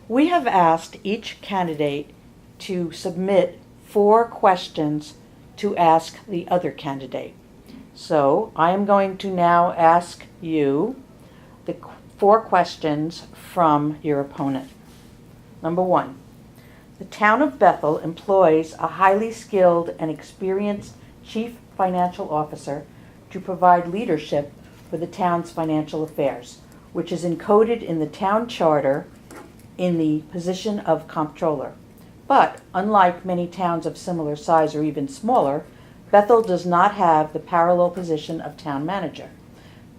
We have asked each candidate to submit 4 questions to ask the other candidate. So I am going to now ask you the 4 questions from your opponent. Number 1. The Town of Bethel employs a highly skilled and experienced Chief Financial Officer to provide leadership for the town's financial affairs, which is encoded in the town charter in the position of Comptroller. But, unlike many towns of similar size or even smaller, Bethel does not have the parallel position of town manager.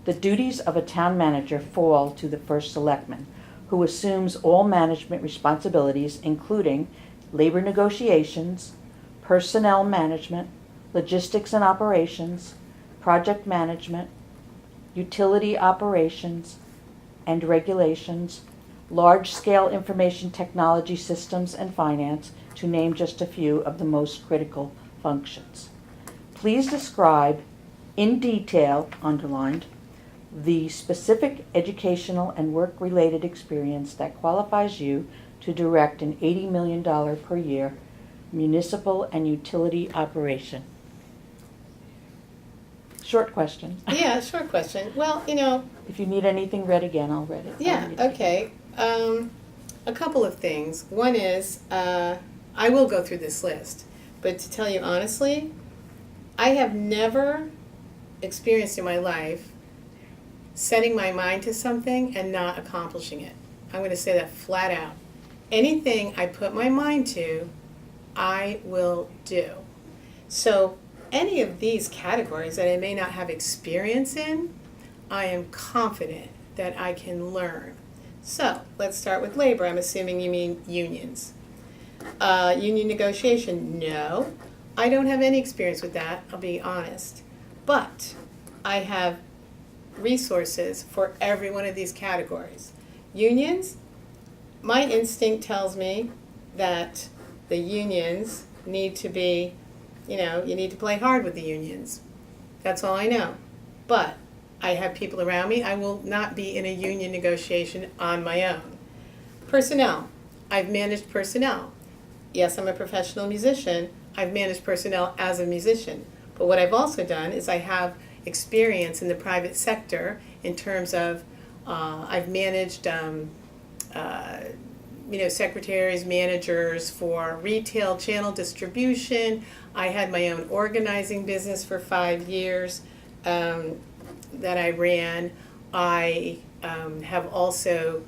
The duties of a town manager fall to the First Selectman, who assumes all management responsibilities, including labor negotiations, personnel management, logistics and operations, project management, utility operations and regulations, large-scale information technology systems and finance, to name just a few of the most critical functions. Please describe in detail, underlined, the specific educational and work-related experience that qualifies you to direct an $80 million per year municipal and utility operation. Short question. Yeah, short question. Well, If you need anything read again, I'll read it. yeah, okay. A couple of things. One is, I will go through this list, but to tell you honestly, I have never experienced in my life setting my mind to something and not accomplishing it. I'm going to say that flat out. Anything I put my mind to, I will do. So any of these categories that I may not have experience in, I am confident that I can learn. So let's start with labor. I'm assuming you mean unions. Union negotiation, no. I don't have any experience with that, I'll be honest. But I have resources for every one of these categories. Unions, my instinct tells me that the unions need to be, you need to play hard with the unions. That's all I know. But I have people around me. I will not be in a union negotiation on my own. Personnel, I've managed personnel. Yes, I'm a professional musician. I've managed personnel as a musician. But what I've also done is I have experience in the private sector in terms of I've managed secretaries, managers for retail channel distribution. I had my own organizing business for 5 years that I ran. I have also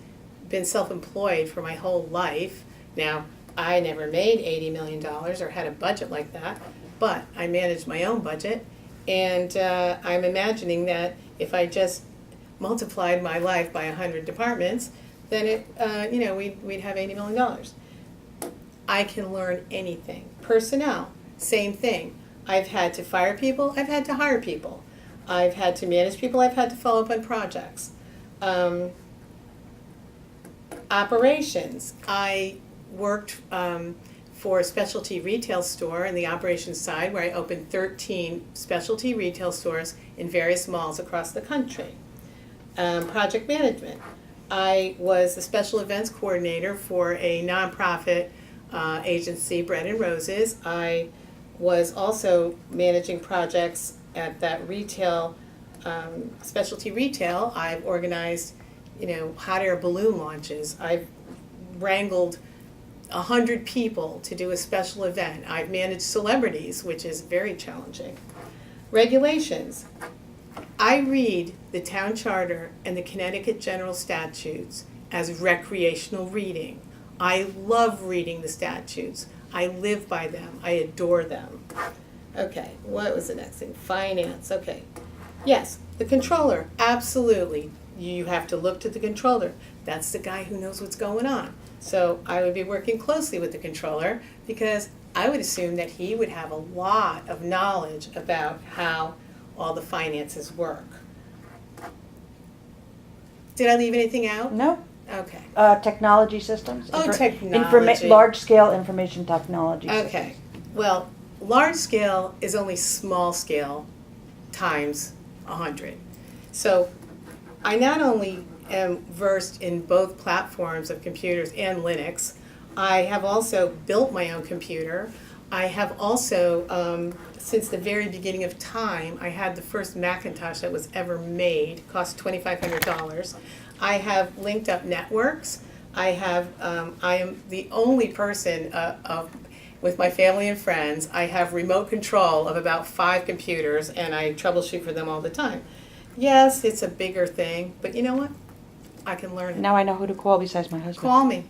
been self-employed for my whole life. Now, I never made $80 million or had a budget like that, but I managed my own budget. And I'm imagining that if I just multiplied my life by 100 departments, then we'd have $80 million. I can learn anything. Personnel, same thing. I've had to fire people, I've had to hire people. I've had to manage people, I've had to follow up on projects. Operations, I worked for a specialty retail store in the operations side where I opened 13 specialty retail stores in various malls across the country. Project management. I was the special events coordinator for a nonprofit agency, Bread and Roses. I was also managing projects at that retail, specialty retail. I've organized, hot air balloon launches. I've wrangled 100 people to do a special event. I've managed celebrities, which is very challenging. Regulations. I read the town charter and the Connecticut general statutes as recreational reading. I love reading the statutes. I live by them. I adore them. Okay, what was the next thing? Finance, okay. Yes, the controller, absolutely. You have to look to the controller. That's the guy who knows what's going on. So I would be working closely with the controller because I would assume that he would have a lot of knowledge about how all the finances work. Did I leave anything out? No. Okay. Technology systems. Oh, technology. Large-scale information technology systems. Okay. Well, large scale is only small scale times 100. So I not only am versed in both platforms of computers and Linux. I have also built my own computer. I have also, since the very beginning of time, I had the first Macintosh that was ever made, cost $2,500. I have linked up networks. I am the only person with my family and friends. I have remote control of about 5 computers, and I troubleshoot for them all the time. Yes, it's a bigger thing, but you know what? I can learn it. Now I know who to call besides my husband. Call me.